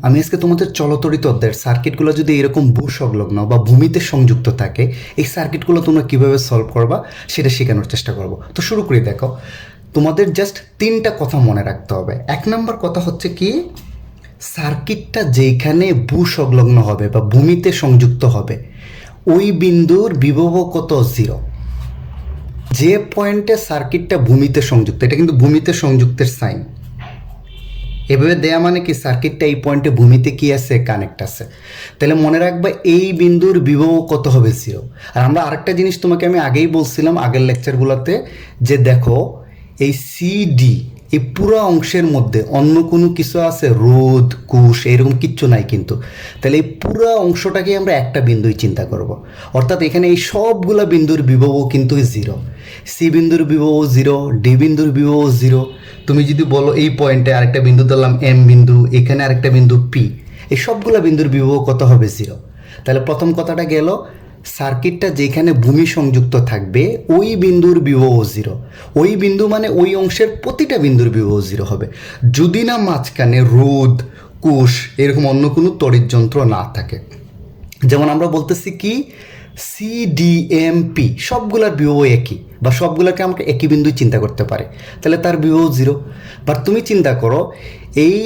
আমি আজকে তোমাদের চলতরিত অধ্যায়ের সার্কিটগুলো যদি এরকম ভূসংলগ্ন বা ভূমিতে সংযুক্ত থাকে, এই সার্কিটগুলো তোমরা কীভাবে সলভ করবা সেটা শেখানোর চেষ্টা করব। তো শুরু করে দেখো, তোমাদের জাস্ট তিনটা কথা মনে রাখতে হবে। এক নম্বর কথা হচ্ছে কি, সার্কিটটা যেখানে ভূসংলগ্ন হবে বা ভূমিতে সংযুক্ত হবে ওই বিন্দুর বিভব কত? জিরো। যে পয়েন্টে সার্কিটটা ভূমিতে সংযুক্ত, এটা কিন্তু ভূমিতে সংযুক্তের সাইন, এভাবে দেয়া মানে কি সার্কিটটা এই পয়েন্টে ভূমিতে কি আছে? কানেক্ট আছে। তাহলে মনে রাখবা এই বিন্দুর বিভব কত হবে? জিরো। আর আমরা আরেকটা জিনিস তোমাকে আমি আগেই বলছিলাম আগের লেকচারগুলোতে, যে দেখো এই সিডি এই পুরো অংশের মধ্যে অন্য কোনো কিছু আছে? রোধ, কুশ এরকম কিচ্ছু নাই কিন্তু। তাহলে এই পুরো অংশটাকে আমরা একটা বিন্দুই চিন্তা করব। অর্থাৎ এখানে এই সবগুলা বিন্দুর বিভব কিন্তু জিরো। সি বিন্দুর বিভব জিরো, ডি বিন্দুর বিভব জিরো। তুমি যদি বলো এই পয়েন্টে আরেকটা বিন্দু ধরলাম এম বিন্দু, এখানে আরেকটা বিন্দু পি, এই সবগুলা বিন্দুর বিভব কত হবে? জিরো। তাহলে প্রথম কথাটা গেল, সার্কিটটা যেখানে ভূমি সংযুক্ত থাকবে ওই বিন্দুর বিভব জিরো। ওই বিন্দু মানে ওই অংশের প্রতিটা বিন্দুর বিভব জিরো হবে, যদি না মাঝখানে রোধ, কোষ এরকম অন্য কোনো তড়িৎ যন্ত্র না থাকে। যেমন আমরা বলতেছি কি, সিডিএমপি সবগুলার বিভব একই, বা সবগুলোকে আমাকে একই বিন্দুই চিন্তা করতে পারে, তাহলে তার বিভব জিরো। বাট তুমি চিন্তা করো, এই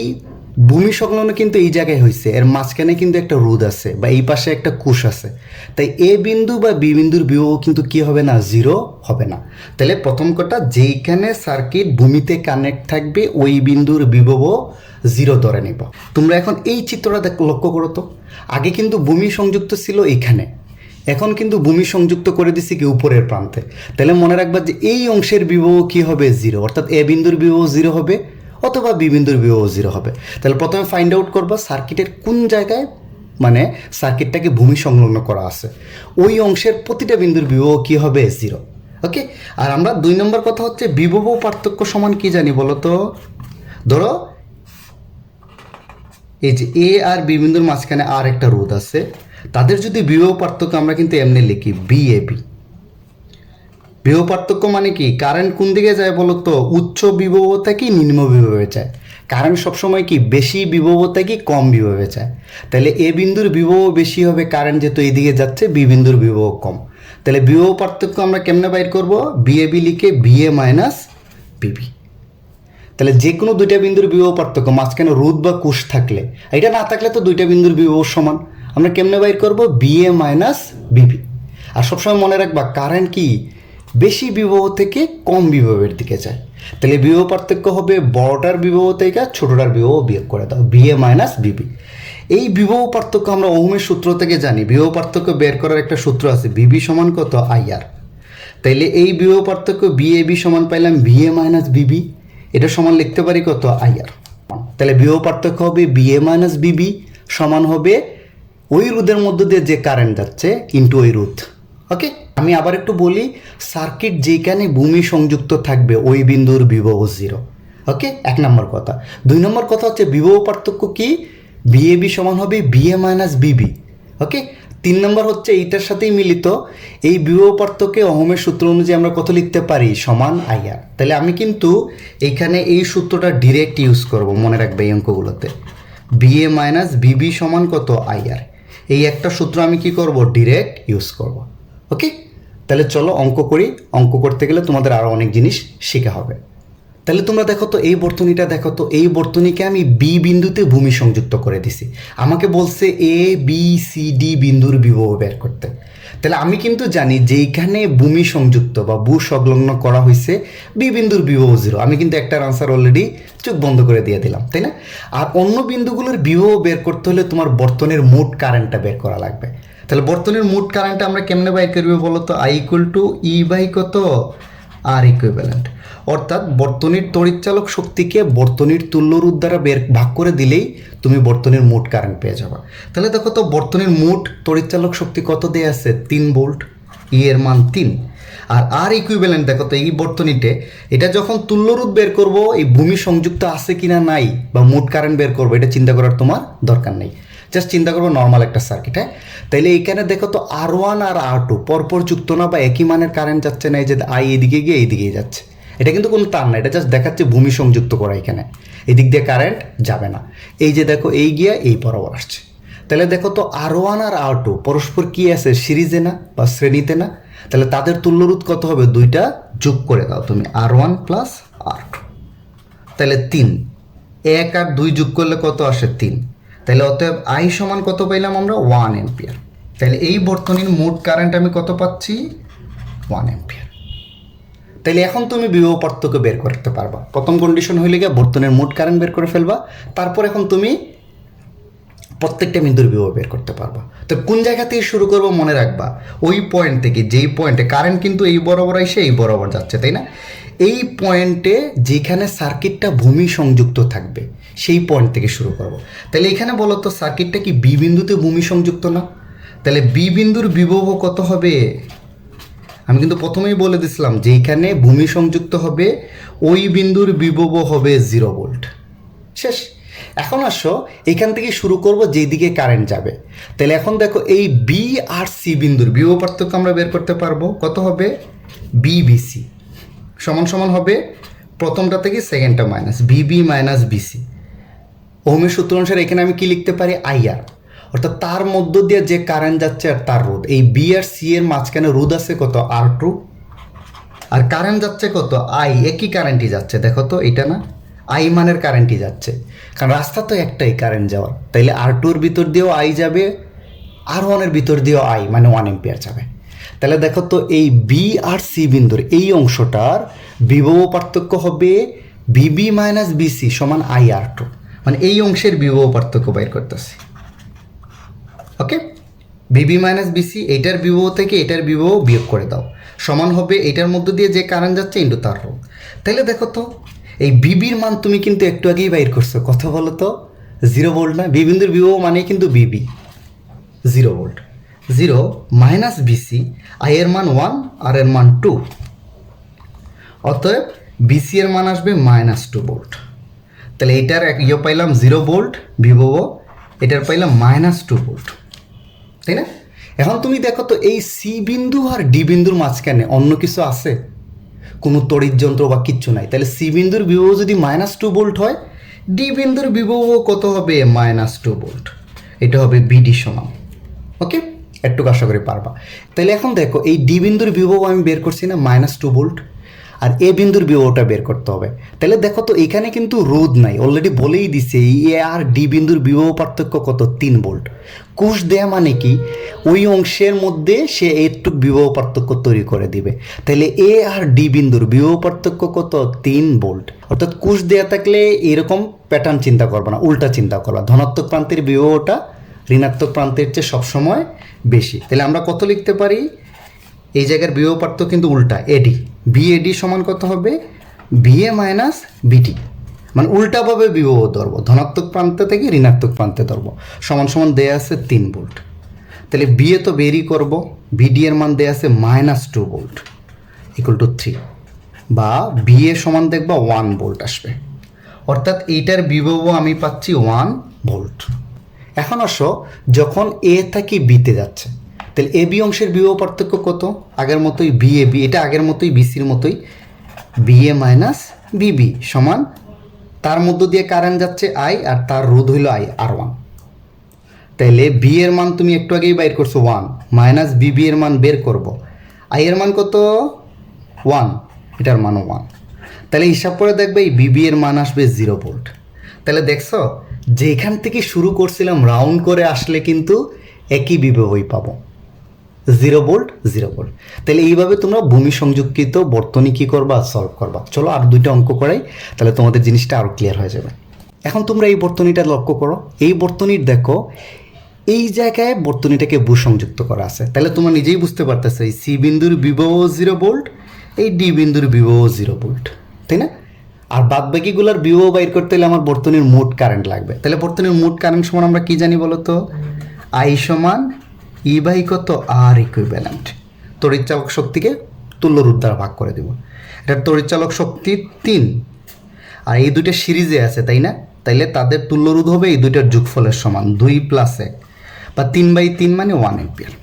ভূমি সংলগ্ন কিন্তু এই জায়গায় হয়েছে, এর মাঝখানে কিন্তু একটা রোধ আছে বা এই পাশে একটা কোষ আছে, তাই এ বিন্দু বা বি বিন্দুর বিভব কিন্তু কি হবে না? জিরো হবে না। তাহলে প্রথম কথা, যেইখানে সার্কিট ভূমিতে কানেক্ট থাকবে ওই বিন্দুর বিভব জিরো ধরে নিব। তোমরা এখন এই চিত্রটা লক্ষ্য করো তো, আগে কিন্তু ভূমি সংযুক্ত ছিল এখানে, এখন কিন্তু ভূমি সংযুক্ত করে দিছি কি উপরের প্রান্তে। তাহলে মনে রাখবা যে এই অংশের বিভব কি হবে? জিরো। অর্থাৎ এ বিন্দুর বিভব জিরো হবে অথবা বি বিন্দুর বিভব জিরো হবে। তাহলে প্রথমে ফাইন্ড আউট করবা সার্কিটের কোন জায়গায় মানে সার্কিটটাকে ভূমি সংলগ্ন করা আছে, ওই অংশের প্রতিটা বিন্দুর বিভব কি হবে? জিরো। ওকে। আর আমরা দুই নম্বর কথা হচ্ছে বিভব পার্থক্য সমান কি জানি বলো তো? ধরো এই যে এ আর বি বিন্দুর মাঝখানে আর একটা রোধ আছে, তাদের যদি বিভব পার্থক্য আমরা কিন্তু এমনি লিখি বি এ বি। বিভব পার্থক্য মানে কি, কারেন্ট কোন দিকে যায় বলো তো? উচ্চ বিভব থেকে নিম্ন বিভবে যায়। কারেন্ট সবসময় কি বেশি বিভব থেকে কম বিভবে যায়। তাহলে এ বিন্দুর বিভব বেশি হবে, কারেন্ট যেহেতু এইদিকে যাচ্ছে, বি বিন্দুর বিভব কম। তাহলে বিভব পার্থক্য আমরা কেমনে বাইর করবো? বি এ বি লিখে বি এ মাইনাস বিবি। তাহলে যে কোনো দুইটা বিন্দুর বিভব পার্থক্য, মাঝখানে রোধ বা কোষ থাকলে, এটা না থাকলে তো দুইটা বিন্দুর বিভব সমান, আমরা কেমনে বাইর করবো? বি এ মাইনাস বিবি। আর সবসময় মনে রাখবা কারেন্ট কি বেশি বিভব থেকে কম বিভবের দিকে যায়। তাহলে বিভব পার্থক্য হবে বড়টার বিভব থেকে ছোটটার বিভব বিয়োগ করে দাও, বি এ মাইনাস বিবি। এই বিভব পার্থক্য আমরা ওহমের সূত্র থেকে জানি, বিভব পার্থক্য বের করার একটা সূত্র আছে, বিবি সমান কত? আইআর। তাইলে এই বিভব পার্থক্য বি এ বি সমান পাইলাম বি এ মাইনাস বিবি, এটা সমান লিখতে পারি কত? আইআর। তাহলে বিভব পার্থক্য হবে বি এ মাইনাস বিবি সমান হবে ওই রোধের মধ্য দিয়ে যে কারেন্ট যাচ্ছে ইন্টু ওই রোধ। ওকে। আমি আবার একটু বলি, সার্কিট যেখানে ভূমি সংযুক্ত থাকবে ওই বিন্দুর বিভব জিরো। ওকে, এক নম্বর কথা। দুই নম্বর কথা হচ্ছে বিভব পার্থক্য কি, বিএবি সমান হবে বিএ মাইনাস বিবি। ওকে। তিন নম্বর হচ্ছে এইটার সাথেই মিলিত, এই বিভব পার্থক্যে ওহমের সূত্র অনুযায়ী আমরা কত লিখতে পারি? সমান আইআর। তাহলে আমি কিন্তু এইখানে এই সূত্রটা ডিরেক্ট ইউজ করব, মনে রাখবে এই অঙ্কগুলোতে। বিএ মাইনাস বিবি সমান কত? আইআর। এই একটা সূত্র আমি কি করব? ডিরেক্ট ইউজ করব। ওকে। তাহলে চলো অঙ্ক করি। অঙ্ক করতে গেলে তোমাদের আরও অনেক জিনিস শেখা হবে। তাহলে তোমরা দেখো তো এই বর্তনীটা দেখো তো, এই বর্তনীকে আমি বি বিন্দুতে ভূমি সংযুক্ত করে দিছি। আমাকে বলছে এ বি সি ডি বিন্দুর বিভব বের করতে। তাহলে আমি কিন্তু জানি যেইখানে ভূমি সংযুক্ত বা ভূ সংলগ্ন করা হয়েছে বি বিন্দুর বিভব জিরো। আমি কিন্তু একটার আনসার অলরেডি চোখ বন্ধ করে দিয়ে দিলাম, তাই না? আর অন্য বিন্দুগুলোর বিভব বের করতে হলে তোমার বর্তনীর মোট কারেন্টটা বের করা লাগবে। তাহলে বর্তনীর মোট কারেন্টটা আমরা কেমনে বাইর করবো বলো তো? I equal to E by কত? আর ইকুইভ্যালেন্ট। অর্থাৎ বর্তনীর তড়িৎচালক শক্তিকে বর্তনীর তুল্য রোধ দ্বারা ভাগ করে দিলেই তুমি বর্তনীর মোট কারেন্ট পেয়ে যাবে। তাহলে দেখো তো বর্তনীর মোট তড়িৎচালক শক্তি কত দেয়া আছে? 3 ভোল্ট, ই এর মান 3। আর আর ইকুইভ্যালেন্ট দেখো তো এই বর্তনীতে, এটা যখন তুল্য রোধ বের করব এই ভূমি সংযুক্ত আছে কিনা নাই বা মোট কারেন্ট বের করবো, এটা চিন্তা করার তোমার দরকার নেই। জাস্ট চিন্তা করবো নর্মাল একটা সার্কিট। হ্যাঁ, তাইলে এইখানে দেখো তো R1 আর R2 পরপর যুক্ত না বা একই মানের কারেন্ট যাচ্ছে না, এই যে আই এদিকে গিয়ে এইদিকেই যাচ্ছে, এটা কিন্তু কোনো তার না, এটা জাস্ট দেখাচ্ছে ভূমি সংযুক্ত করা, এখানে এই দিক দিয়ে কারেন্ট যাবে না। এই যে দেখো এই গিয়া এই বরাবর আসছে, তাহলে দেখো তো R1 আর R2 পরস্পর কি আছে, সিরিজে না বা শ্রেণীতে না? তাহলে তাদের তুল্যরোধ কত হবে, দুইটা যোগ করে দাও তুমি, R1 প্লাস R2, তাহলে 3, 1 আর 2 যোগ করলে কত আসে 3, তাহলে অতএব I সমান কত পাইলাম আমরা 1 অ্যাম্পিয়ার। তাহলে এই বর্তনীর মোট কারেন্ট আমি কত পাচ্ছি 1 অ্যাম্পিয়ার। তাহলে এখন তুমি বিভব পার্থক্য বের করতে পারবা। প্রথম কন্ডিশন হইলে গিয়ে বর্তনীর মোট কারেন্ট বের করে ফেলবা, তারপর এখন তুমি প্রত্যেকটা বিন্দুর বিভব বের করতে পারবা। তো কোন জায়গা থেকে শুরু করবো মনে রাখবা, ওই পয়েন্ট থেকে, যেই পয়েন্টে কারেন্ট কিন্তু এই বরাবর এসে এই বরাবর যাচ্ছে, তাই না? এই পয়েন্টে যেখানে সার্কিটটা ভূমি সংযুক্ত থাকবে সেই পয়েন্ট থেকে শুরু করব। তাহলে এখানে বলো তো সার্কিটটা কি বি বিন্দুতে ভূমি সংযুক্ত না? তাহলে বি বিন্দুর বিভব কত হবে? আমি কিন্তু প্রথমেই বলে দিছিলাম যে এইখানে ভূমি সংযুক্ত হবে, ওই বিন্দুর বিভব হবে 0 ভোল্ট। শেষ। এখন আসো এখান থেকে শুরু করব যেই দিকে কারেন্ট যাবে। তাহলে এখন দেখো এই বি আর সি বিন্দুর বিভব পার্থক্য আমরা বের করতে পারবো। কত হবে? বিবিসি সমান সমান হবে প্রথমটা থেকে সেকেন্ডটা মাইনাস বিবি মাইনাস বিসি। ওহমের সূত্র অনুসারে এখানে আমি কি লিখতে পারি, আইআর, অর্থাৎ তার মধ্য দিয়ে যে কারেন্ট যাচ্ছে আর তার রোধ। এই বি আর সি এর মাঝখানে রোধ আছে কত, R2, আর কারেন্ট যাচ্ছে কত, আই। একই কারেন্টই যাচ্ছে, দেখো তো এটা না, আই মানের কারেন্টই যাচ্ছে, কারণ রাস্তা তো একটাই কারেন্ট যাওয়ার। তাইলে R2 এর ভিতর দিয়েও আই যাবে, R1 এর ভিতর দিয়েও আই, মানে 1 অ্যাম্পিয়ার যাবে। তাহলে দেখো তো এই বি আর সি বিন্দুর এই অংশটার বিভব পার্থক্য হবে বিবি মাইনাস বিসি সমান IR2, মানে এই অংশের বিভব পার্থক্য বের করতেছি। ওকে, বিবি মাইনাস বিসি, এইটার বিভব থেকে এটার বিভব বিয়োগ করে দাও, সমান হবে এটার মধ্য দিয়ে যে কারেন্ট যাচ্ছে ইন্টু তার রোধ। তাহলে দেখো তো এই বিবির মান তুমি কিন্তু একটু আগেই বাইর করছো, কত বলো তো, 0 ভোল্ট না? বি বিন্দুর বিভব মানে কিন্তু বিবি 0 ভোল্ট। 0 মাইনাস বিসি, আই এর মান 1 আর এর মান 2, অতএব বিসি এর মান আসবে -2 ভোল্ট। তাহলে এটার ইয়ে পাইলাম 0 ভোল্ট বিভব, এটার পাইলাম -2 ভোল্ট, তাই না? এখন তুমি দেখো তো এই সি বিন্দু আর ডি বিন্দুর মাঝখানে অন্য কিছু আছে? কোনো তড়িৎ যন্ত্র বা কিচ্ছু নাই। তাহলে সি বিন্দুর বিভব যদি -2 ভোল্ট হয়, ডি বিন্দুর বিভব কত হবে, -2 ভোল্ট। এটা হবে বিডি সমান। ওকে, একটু আশা করি পারবা। তাহলে এখন দেখো এই ডি বিন্দুর বিভব আমি বের করছি না -2 ভোল্ট, আর এ বিন্দুর বিভবটা বের করতে হবে। তাহলে দেখো তো এখানে কিন্তু রোধ নাই, অলরেডি বলেই দিছে এই এ আর ডি বিন্দুর বিভব পার্থক্য কত, 3 ভোল্ট। কোষ দেয়া মানে কি, ওই অংশের মধ্যে সে একটু বিভব পার্থক্য তৈরি করে দিবে। তাহলে এ আর ডি বিন্দুর বিভব পার্থক্য কত, 3 ভোল্ট। অর্থাৎ কোষ দেয়া থাকলে এরকম প্যাটার্ন চিন্তা করবা না, উল্টা চিন্তা করবা, ধনাত্মক প্রান্তের বিভবটা ঋণাত্মক প্রান্তের চেয়ে সবসময় বেশি। তাহলে আমরা কত লিখতে পারি, এই জায়গার বিভব পার্থক্য কিন্তু উল্টা, এডি, বিএডি সমান কত হবে, বিএ মাইনাস বিডি, মানে উল্টাভাবে বিভব ধরবো, ধনাত্মক প্রান্তে থেকে ঋণাত্মক প্রান্তে ধরবো, সমান সমান দেয়া আছে 3 ভোল্ট। তাহলে বিএ তো বেরই করবো, বিডি এর মান দেয়া আছে -2 ভোল্ট ইকুয়াল টু 3, বা বিএ সমান দেখবা 1 ভোল্ট আসবে, অর্থাৎ এইটার বিভব আমি পাচ্ছি 1 ভোল্ট। এখন আসো যখন এ থেকে বিতে যাচ্ছে, তাহলে এ বি অংশের বিভব পার্থক্য কত, আগের মতোই বিএ বি, এটা আগের মতোই বিসির মতোই, বিএ মাইনাস বিবি সমান তার মধ্য দিয়ে কারেন্ট যাচ্ছে আই আর তার রোধ হইল আই R1। তাহলে বি এর মান তুমি একটু আগেই বাইর করছো 1, মাইনাস বিবি এর মান বের করব, আই এর মান কত 1, এটার মান 1। তাহলে হিসাব করে দেখবে এই বিবি এর মান আসবে 0 ভোল্ট। তাহলে দেখছো যেখান থেকে শুরু করছিলাম রাউন্ড করে আসলে কিন্তু একই বিভবই পাবো, 0 ভোল্ট 0 ভোল্ট। তাহলে এইভাবে তোমরা ভূমি সংযুক্ত বর্তনী কী করবা, সলভ করবা। চলো আর 2টা অঙ্ক করাই, তাহলে তোমাদের জিনিসটা আরও ক্লিয়ার হয়ে যাবে। এখন তোমরা এই বর্তনীটা লক্ষ্য করো, এই বর্তনীর দেখো এই জায়গায় বর্তনীটাকে ভূসংযুক্ত করা আছে। তাহলে তোমরা নিজেই বুঝতে পারতেছো এই সি বিন্দুর বিভব 0 ভোল্ট, এই ডি বিন্দুর বিভব 0 ভোল্ট, তাই না? আর বাদ বাকিগুলোর বিভব বাইর করতে হলে আমার বর্তনীর মোট কারেন্ট লাগবে। তাহলে বর্তনীর মোট কারেন্ট সমান আমরা কি জানি বলো তো, আই সমান ই বাই কত, আর ইকুইভ্যালেন্ট। তড়িৎচালক শক্তিকে তুল্যরোধ দ্বারা ভাগ করে দেব। এটার তড়িৎচালক শক্তি 3, আর এই দুইটা সিরিজে আছে, তাই না? তাইলে তাদের তুল্যরোধ হবে এই দুইটার যোগফলের সমান, 2 + 1 বা 3/3 মানে 1 অ্যাম্পিয়ার।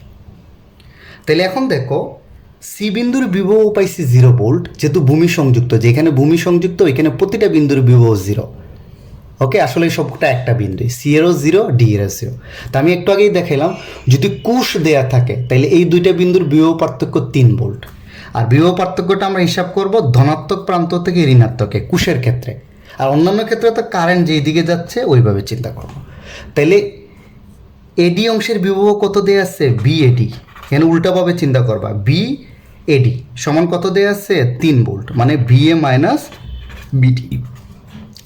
তাহলে এখন দেখো সি বিন্দুর বিভব পাইছি 0 ভোল্ট, যেহেতু ভূমি সংযুক্ত, যেখানে ভূমি সংযুক্ত ওইখানে প্রতিটা বিন্দুর বিভব 0। ওকে, আসলে এই সবটা একটা বিন্দু, সি এরও 0, ডি এরও 0। তা আমি একটু আগেই দেখাইলাম যদি কুশ দেয়া থাকে তাহলে এই দুইটা বিন্দুর বিভব পার্থক্য 3 ভোল্ট। আর বিভব পার্থক্যটা আমরা হিসাব করব ধনাত্মক প্রান্ত থেকে ঋণাত্মকে কুশের ক্ষেত্রে, আর অন্যান্য ক্ষেত্রে তো কারেন্ট যেই দিকে যাচ্ছে ওইভাবে চিন্তা করব। তাহলে এডি অংশের বিভব কত দেয়া আছে, বি এডি, এখানে উল্টাভাবে চিন্তা করবা, বি এডি সমান কত দেয়া আছে 3 ভোল্ট, মানে বি এ মাইনাস বিডি,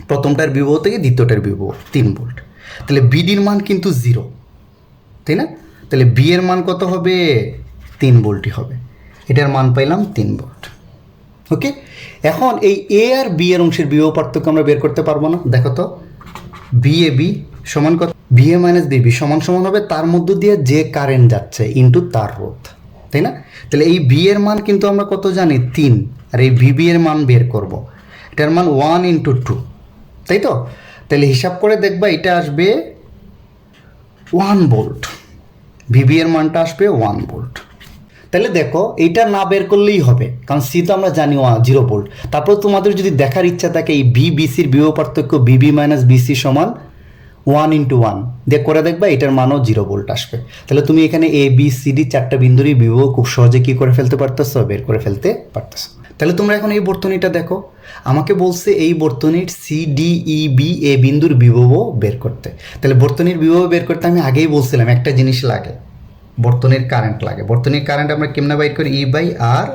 প্রথমটার বিভব থেকে দ্বিতীয়টার বিভব 3 ভোল্ট। তাহলে বিডির মান কিন্তু 0, তাই না? তাহলে বি এর মান কত হবে, 3 ভোল্টই হবে। এটার মান পাইলাম 3 ভোল্ট। ওকে, এখন এই এ আর বি এর অংশের বিভব পার্থক্য আমরা বের করতে পারবো না? দেখো তো, বি এ বি সমান কত, বি এ মাইনাস বিবি সমান সমান হবে তার মধ্য দিয়ে যে কারেন্ট যাচ্ছে ইন্টু তার রোধ, তাই না? তাহলে এই বি এর মান কিন্তু আমরা কত জানি 3, আর এই ভিবি এর মান বের করব, এটার মান 1 ইন্টু 2, তাই তো? তাহলে হিসাব করে দেখবা এটা আসবে 1 ভোল্ট, ভিবি এর মানটা আসবে 1 ভোল্ট। তাহলে দেখো এইটা না বের করলেই হবে, কারণ সি তো আমরা জানি 0 ভোল্ট। তারপর তোমাদের যদি দেখার ইচ্ছা থাকে এই বি বিসির বিভব পার্থক্য বিবি মাইনাস বিসি সমান 1 ইন্টু 1 দিয়ে করে দেখবা এটার মানও 0 ভোল্ট আসবে। তাহলে তুমি এখানে এ বি সি ডি 4টা বিন্দুরই বিভব খুব সহজে কী করে ফেলতে পারতেছো, বের করে ফেলতে পারতেছো। তাহলে তোমরা এখন এই বর্তনীটা দেখো, আমাকে বলছে এই বর্তনীর C D E B A বিন্দুর বিভবও বের করতে। তাহলে বর্তনীর বিভব বের করতে আমি আগেই বলছিলাম একটা জিনিস লাগে, বর্তনীর কারেন্ট লাগে। বর্তনীর কারেন্ট আমরা কেমনে বাইর করি, ই বাই আর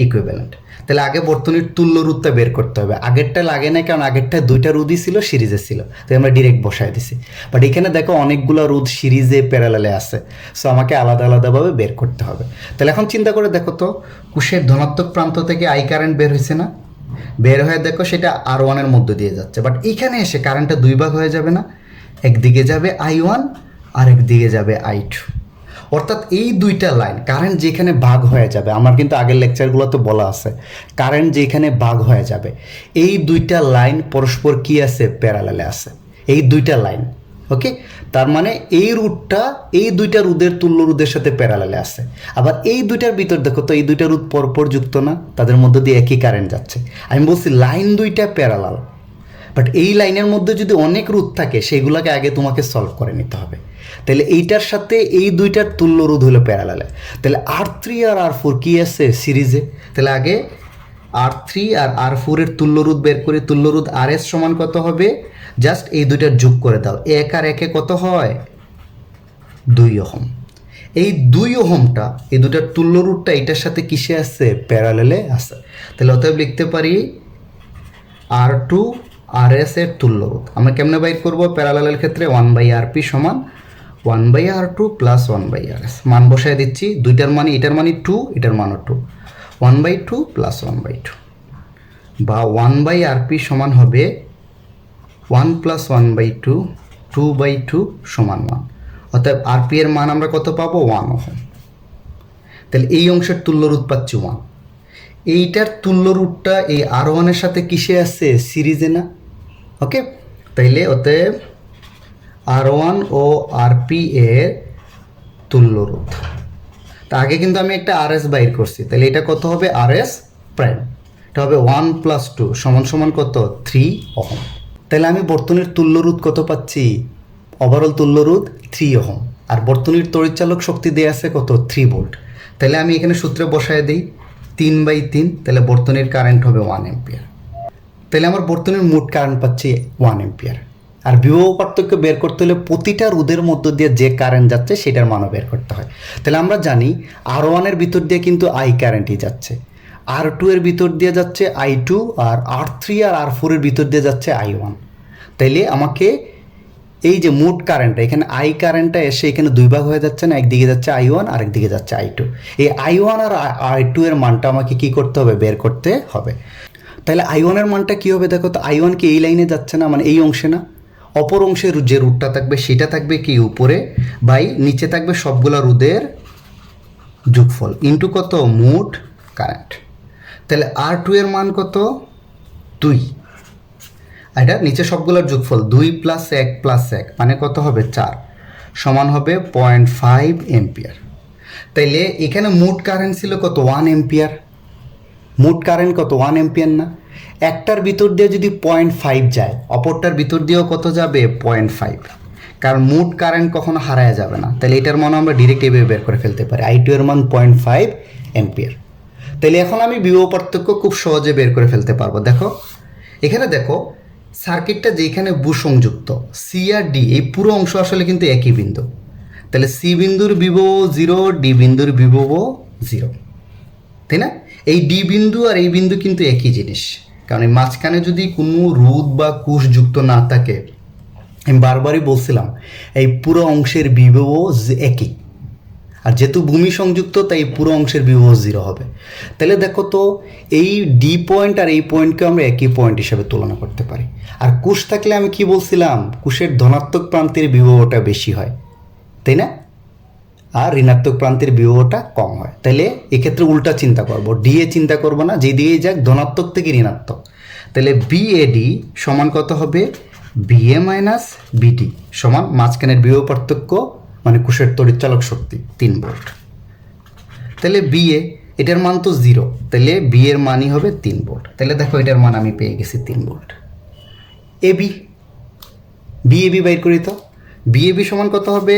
ইকুইভ্যালেন্ট। তাহলে আগে বর্তনীর তুল্য রোধটা বের করতে হবে। আগেরটা লাগে না, কারণ আগেরটা 2টা রোধই ছিল, সিরিজে ছিল, তাই আমরা ডিরেক্ট বসায় দিছি। বাট এখানে দেখো অনেকগুলো রোধ সিরিজে প্যারালালে আছে, সো আমাকে আলাদা আলাদাভাবে বের করতে হবে। তাহলে এখন চিন্তা করে দেখো তো, কুশের ধনাত্মক প্রান্ত থেকে আই কারেন্ট বের হয়েছে না, বের হয়ে দেখো সেটা R1 এর মধ্য দিয়ে যাচ্ছে। বাট এইখানে এসে কারেন্টটা 2 ভাগ হয়ে যাবে না, একদিকে যাবে I1 আর একদিকে যাবে I2। অর্থাৎ এই দুইটা লাইন কারেন্ট যেখানে ভাগ হয়ে যাবে, আমার কিন্তু আগের লেকচারগুলোতে বলা আছে কারেন্ট যেখানে ভাগ হয়ে যাবে, এই দুইটা লাইন পরস্পর কি আছে, প্যারালালে আছে, এই দুইটা লাইন। ওকে, তার মানে এই রুটটা এই দুইটা রোধের তুল্য রোধের সাথে প্যারালালে আছে। আবার এই দুইটার ভিতর দেখো তো, এই দুইটা রোধ পরপর যুক্ত না, তাদের মধ্যে দিয়ে একই কারেন্ট যাচ্ছে। আমি বলছি লাইন দুইটা প্যারালাল, বাট এই লাইনের মধ্যে যদি অনেক রোধ থাকে সেগুলোকে আগে তোমাকে সলভ করে নিতে হবে। তাহলে এইটার সাথে এই দুইটার তুল্য রোধ হলো প্যারালালে। তাহলে R3 আর R4 কি আছে, সিরিজে। তাহলে আগে R3 আর R4 এর তুল্য রোধ বের করে, তুল্য রোধ RS সমান কত হবে, জাস্ট এই দুইটার যোগ করে দাও, 1 আর 1 কত হয়, 2 ওহম। এই 2 ওহমটা, এই দুটার তুল্য রোধটা এটার সাথে কিসে আছে, প্যারালালে আছে। তাহলে অতএব লিখতে পারি R2 RS এর তুল্য রোধ আমরা কেমনে বাইর করব, প্যারালালের ক্ষেত্রে 1/RP সমান 1/R2 প্লাস 1/RS। মান বসায় দিচ্ছি, দুইটার মানে, এটার মানে 2, এটার মানও 2, 1/2 প্লাস 1/2, বা 1/RP সমান হবে 1 প্লাস 1/2, 2/2 সমান 1। অর্থাৎ RP এর মান আমরা কত পাবো, 1 ওহম। তাহলে এই অংশের তুল্য রোধ পাচ্ছি 1। এইটার তুল্য রোধটা এই R1 এর সাথে কিসে আছে, সিরিজে না। ওকে, তাইলে অতএব R1 ও RP এর তুল্য রোধ, তা আগে কিন্তু আমি একটা RS বাইর করছি, তাহলে এটা কত হবে, RS প্রাইম, এটা হবে 1 প্লাস 2 সমান সমান কত, 3 ওহম। তাহলে আমি বর্তনীর তুল্য রোধ কত পাচ্ছি, ওভারঅল তুল্য রোধ 3 ওহম, আর বর্তনীর তড়িৎচালক শক্তি দেয়া আছে কত, 3 ভোল্ট। তাহলে আমি এখানে সূত্রে বসায় দিই 3/3, তাহলে বর্তনীর কারেন্ট হবে 1 অ্যাম্পিয়ার। তাহলে আমার বর্তনীর মোট কারেন্ট পাচ্ছি 1 অ্যাম্পিয়ার। আর বিভব পার্থক্য বের করতে হলে প্রতিটা রোধের মধ্য দিয়ে যে কারেন্ট যাচ্ছে সেটার মানও বের করতে হয়। তাহলে আমরা জানি R1 এর ভিতর দিয়ে কিন্তু I কারেন্টই যাচ্ছে, R2 এর ভিতর দিয়ে যাচ্ছে I2, আর R3 আর R4 এর ভিতর দিয়ে যাচ্ছে I1। তাইলে আমাকে এই যে মোট কারেন্টটা, এখানে I কারেন্টটা এসে এখানে 2 ভাগ হয়ে যাচ্ছে না, একদিকে যাচ্ছে I1 আর একদিকে যাচ্ছে I2। এই I1 আর I2 এর মানটা আমাকে কি করতে হবে, বের করতে হবে। তাহলে I1 এর মানটা কী হবে, দেখো তো, I1 কি এই লাইনে যাচ্ছে না, মানে এই অংশে না, অপর অংশের যে রুটটা থাকবে সেটা থাকবে কি উপরে, বাই নিচে থাকবে সবগুলা রোধের যোগফল ইন্টু কত, মোট কারেন্ট। তাহলে R2 এর মান কত, 2, এটা নিচে সবগুলোর যোগফল 2 প্লাস 1 প্লাস 1 মানে কত হবে, 4 সমান হবে 0.5 অ্যাম্পিয়ার। তাইলে এখানে মোট কারেন্ট ছিল কত 1 এম্পিয়ার, মোট কারেন্ট কত 1 এম্পিয়ার না, একটার ভিতর দিয়ে যদি 0.5 যায় অপরটার ভিতর দিয়েও কত যাবে 0.5, কারণ মোট কারেন্ট কখনো হারায় যাবে না। তাহলে এটার মান আমরা ডিরেক্ট এভাবে বের করে ফেলতে পারি, I2 এর মান 0.5 এম্পিয়ার। তাহলে এখন আমি বিভব পার্থক্য খুব সহজে বের করে ফেলতে পারবো। দেখো এখানে দেখো সার্কিটটা যেখানে সংযুক্ত সি আর ডি, এই পুরো অংশ আসলে কিন্তু একই বিন্দু। তাহলে সি বিন্দুর বিভব 0, ডি বিন্দুর বিভব 0, তাই না? এই ডি বিন্দু আর এই বিন্দু কিন্তু একই জিনিস, কারণ এই মাঝখানে যদি কোনো রোধ বা কোষ যুক্ত না থাকে, আমি বারবারই বলছিলাম এই পুরো অংশের বিভব একই, আর যেহেতু ভূমি সংযুক্ত তাই পুরো অংশের বিভব 0 হবে। তাহলে দেখো তো এই ডি পয়েন্ট আর এই পয়েন্টকে আমরা একই পয়েন্ট হিসাবে তুলনা করতে পারি। আর কোষ থাকলে আমি কি বলছিলাম, কোষের ধনাত্মক প্রান্তের বিভবটা বেশি হয়, তাই না? আর ঋণাত্মক প্রান্তের বিভবটা কম হয়। তাহলে এক্ষেত্রে উল্টা চিন্তা করব, ডি এ চিন্তা করব না, যেদিকে যাক ধনাত্মক থেকে ঋণাত্মক। তাহলে বিএডি সমান কত হবে, বিএ মাইনাস বিডি সমান মাঝখানের বিভব পার্থক্য মানে কোষের তড়িৎচালক শক্তি 3 ভোল্ট। তাহলে বিএ এটার মান তো 0, তাহলে বি এর মানই হবে 3 ভোল্ট। তাহলে দেখো এটার মান আমি পেয়ে গেছি 3 ভোল্ট। এবি, বিএবি বাইর করি তো, বিএবি সমান কত হবে,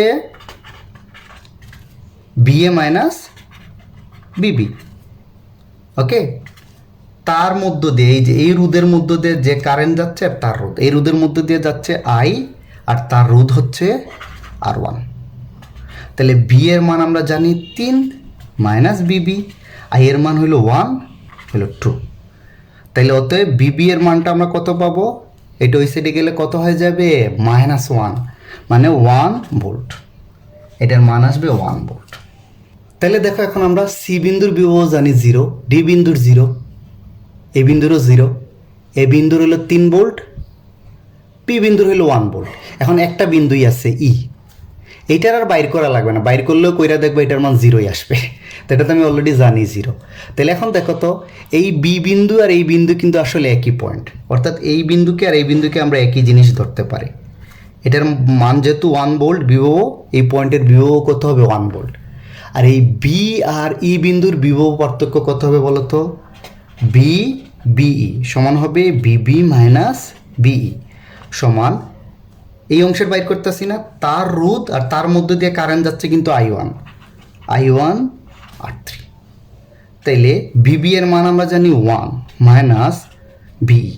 বিএ মাইনাস বিবি। ওকে, তার মধ্য দিয়ে এই যে এই রোধের মধ্য দিয়ে যে কারেন্ট যাচ্ছে আর তার রোধ, এই রোধের মধ্য দিয়ে যাচ্ছে আই আর তার রোধ হচ্ছে R1। তাহলে বি এর মান আমরা জানি 3 মাইনাস বিবি, আই এর মান হলো 1 হলো 2। তাহলে অতএব বিবি এর মানটা আমরা কত পাবো, এটা ওই সাইডে গেলে কত হয়ে যাবে -1, মানে 1 ভোল্ট, এটার মান আসবে 1 ভোল্ট। তাহলে দেখো এখন আমরা সি বিন্দুর বিভব জানি 0, ডি বিন্দুর 0, এ বিন্দুরও 0, এ বিন্দুর হলো 3 ভোল্ট, পি বিন্দুর হলো 1 ভোল্ট। এখন একটা বিন্দুই আছে ই, এইটার আর বাইর করা লাগবে না, বাইর করলেও কইরা দেখবো এটার মান 0ই আসবে, তো এটা তো আমি অলরেডি জানি 0। তাহলে এখন দেখো তো এই বি বিন্দু আর এই বিন্দু কিন্তু আসলে একই পয়েন্ট, অর্থাৎ এই বিন্দুকে আর এই বিন্দুকে আমরা একই জিনিস ধরতে পারি। এটার মান যেহেতু 1 ভোল্ট বিভব, এই পয়েন্টের বিভব কত হবে 1 ভোল্ট। আর এই বি আর ই বিন্দুর বিভব পার্থক্য কত হবে বলো তো, বি বিই সমান হবে বিবি মাইনাস বিই সমান এই অংশের বাইর করতেছি না, তার রোধ আর তার মধ্যে দিয়ে কারেন্ট যাচ্ছে কিন্তু I1 R3। তাইলে বিবি এর মান আমরা জানি 1 মাইনাস বিই,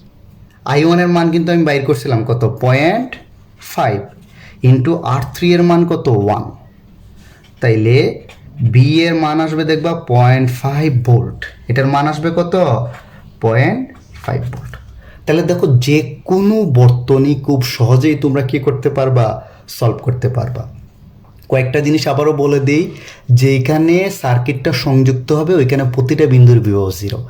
I1 এর মান কিন্তু আমি বাইর করছিলাম কত 0.5 ইন্টু R3 এর মান কত 1। তাইলে বি এর মান আসবে দেখবা 0.5 ভোল্ট, এটার মান আসবে কত 0.5 ভোল্ট। তাহলে দেখো যে কোনো বর্তনী খুব সহজেই তোমরা কি করতে পারবা, সলভ করতে পারবা। কয়েকটা জিনিস আবারও বলে দিই, যেখানে সার্কিটটা সংযুক্ত হবে ওইখানে প্রতিটা বিন্দুর বিভব 0।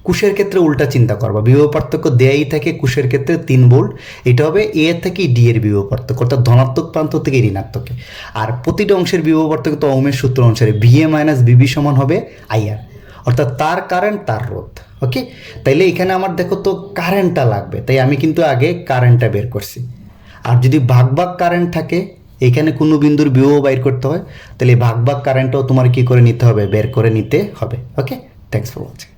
কোষের ক্ষেত্রে উল্টা চিন্তা করবা, বিভব পার্থক্য দেয়াই থাকে কোষের ক্ষেত্রে 3 ভোল্ট, এটা হবে এ থেকে ডি এর বিভব পার্থক্য, অর্থাৎ ধনাত্মক প্রান্ত থেকে ঋণাত্মকে। আর প্রতিটা অংশের বিভব পার্থক্য তো ওহমের সূত্র অনুসারে বিএ মাইনাস বিবি সমান হবে আইআর, অর্থাৎ তার কারেন্ট তার রোধ। ওকে, তাইলে এখানে আমার দেখো তো কারেন্টটা লাগবে, তাই আমি কিন্তু আগে কারেন্টটা বের করছি। আর যদি ভাগ ভাগ কারেন্ট থাকে, এখানে কোনো বিন্দুর বিভব বাইর করতে হয়, তাহলে ভাগ ভাগ কারেন্টটাও তোমার কি করে নিতে হবে, বের করে নিতে হবে। ওকে, থ্যাংকস ফর ওয়াচিং।